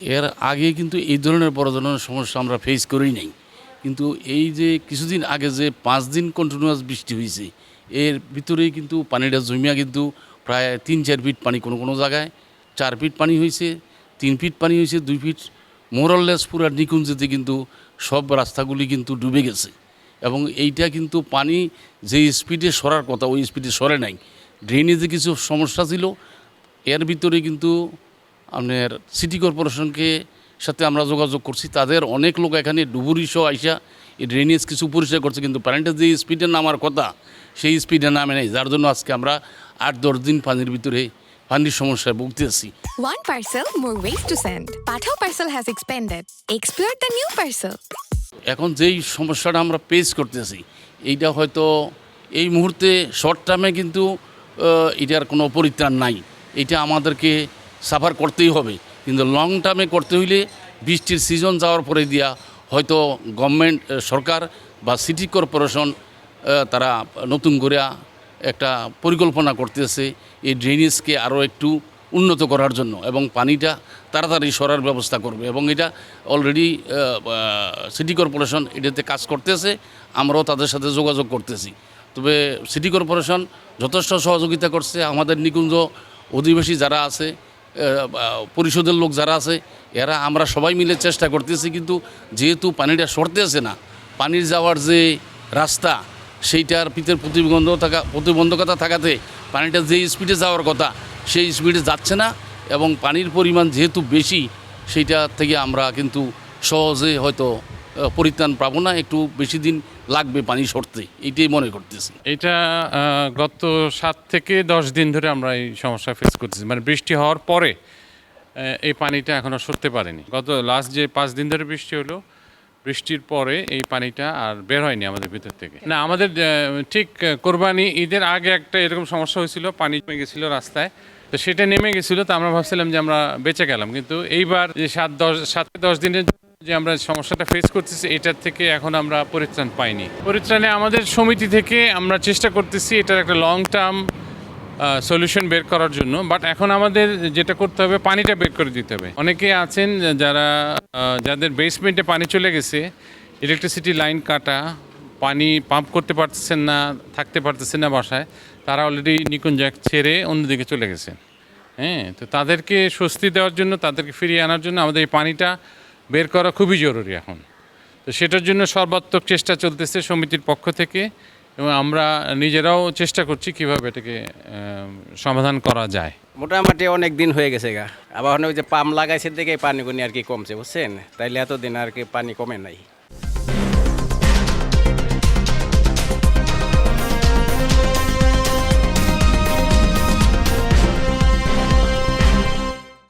এর আগে কিন্তু এই ধরনের বড় ধরনের সমস্যা আমরা ফেস করেই নাই। কিন্তু এই যে কিছুদিন আগে যে ৫ দিন কন্টিনিউয়াস বৃষ্টি হয়েছে, এর ভিতরেই কিন্তু পানিটা জমিয়া কিন্তু প্রায় ৩-৪ ফিট পানি কোনো জায়গায়, ৪ ফিট পানি হয়েছে, ৩ ফিট পানি হয়েছে, ২ ফিট মোরললেস পুরা নিকুঞ্জতে কিন্তু সব রাস্তাগুলি কিন্তু ডুবে গেছে। এবং এইটা কিন্তু পানি যে স্পিডে সরার কথা ওই স্পিডে সরে নাই। ড্রেনেজে কিছু সমস্যা ছিল, এর ভিতরে কিন্তু আপনার সিটি কর্পোরেশনকে সাথে আমরা যোগাযোগ করছি, তাদের অনেক লোক এখানে ডুবুরি সহ আইসা এই ড্রেনেজ কিছু পরিষ্কার করছে, কিন্তু পানিটা যে স্পিডে নামার কথা সেই স্পিডে নামে নেই, যার জন্য আজকে আমরা ৮-১০ দিন পানির ভিতরে পানির সমস্যায় ভুগতেছি। One parcel, more ways to send. Pathao parcel has expanded. Explore the new parcel. এখন যেই সমস্যাটা আমরা পেস করতেছি, এইটা হয়তো এই মুহূর্তে শর্ট টার্মে কিন্তু এটার কোনো পরিত্রাণ নাই, এটা আমাদেরকে সাফার করতেই হবে। কিন্তু লং টার্মে করতে হইলে বৃষ্টির সিজন যাওয়ার পরে দিয়া হয়তো গভর্নমেন্ট সরকার বা সিটি কর্পোরেশন তারা নতুন করে একটা পরিকল্পনা করতেছে এই ড্রেনেজকে আরও একটু উন্নত করার জন্য, এবং পানিটা তাড়াতাড়ি সরার ব্যবস্থা করবে। এবং এটা অলরেডি সিটি কর্পোরেশন এটাতে কাজ করতেছে, আমরাও তাদের সাথে যোগাযোগ করতেছি। তবে সিটি কর্পোরেশন যথেষ্ট সহযোগিতা করছে। আমাদের নিকুঞ্জ অধিবাসী যারা আছে, পরিষদের লোক যারা আছে, এরা আমরা সবাই মিলে চেষ্টা করতেছি। কিন্তু যেহেতু পানিটা সরতেছে না, পানির যাওয়ার যে রাস্তা সেইটার ভিতরে প্রতিবন্ধকতা থাকাতে পানিটা যে স্পিডে যাওয়ার কথা সেই স্পিডে যাচ্ছে না, এবং পানির পরিমাণ যেহেতু বেশি সেইটা থেকে আমরা কিন্তু সহজে হয়তো পরিত্রাণ পাবো না, একটু বেশি দিন লাগবে পানি সরতে, এইটাই মনে করতেছি। এটা গত ৭ থেকে ১০ দিন ধরে আমরা এই সমস্যা ফেস করতেছি। মানে বৃষ্টি হওয়ার পরে এই পানিটা এখনও সরতে পারেনি। গত লাস্ট যে ৫ দিন ধরে বৃষ্টি হলো, বৃষ্টির পরে এই পানিটা আর বের হয়নি আমাদের ভিতর থেকে। না, আমাদের ঠিক কোরবানি ঈদের আগে একটা এরকম সমস্যা হয়েছিল, পানি জমে গেছিলো রাস্তায়, তো সেটা নেমে গেছিলো, তো আমরা ভাবছিলাম যে আমরা বেঁচে গেলাম। কিন্তু এইবার যে ৭-১০ দিনের যে আমরা সমস্যাটা ফেস করতেছি, এটার থেকে এখন আমরা পরিত্রাণ পাইনি। পরিত্রাণে আমাদের সমিতি থেকে আমরা চেষ্টা করতেছি এটার একটা লং টার্ম সলিউশন বের করার জন্য। বাট এখন আমাদের যেটা করতে হবে, পানিটা বের করে দিতে হবে। অনেকে আছেন যাদের বেসমেন্টে পানি চলে গেছে, ইলেকট্রিসিটি লাইন কাটা, পানি পাম্প করতে পারতেছেন না, থাকতে পারতেছেন না বাসায়, তারা অলরেডি নিকুঞ্জ ছেড়ে অন্যদিকে চলে গেছে। হ্যাঁ, তো তাদেরকে স্বস্তি দেওয়ার জন্য, তাদেরকে ফিরিয়ে আনার জন্য আমাদের এই পানিটা বের করা খুবই জরুরি এখন। তো সেটার জন্য সর্বাত্মক চেষ্টা চলতেছে সমিতির পক্ষ থেকে, এবং আমরা নিজেরাও চেষ্টা করছি কীভাবে এটাকে সমাধান করা যায়। মোটামুটি অনেক দিন হয়ে গেছে আবার ওই যে পাম্প লাগাইছে দেখে পানি আর কি কমছে, বুঝছেন, তাইলে এতদিন আর কি পানি কমে নাই।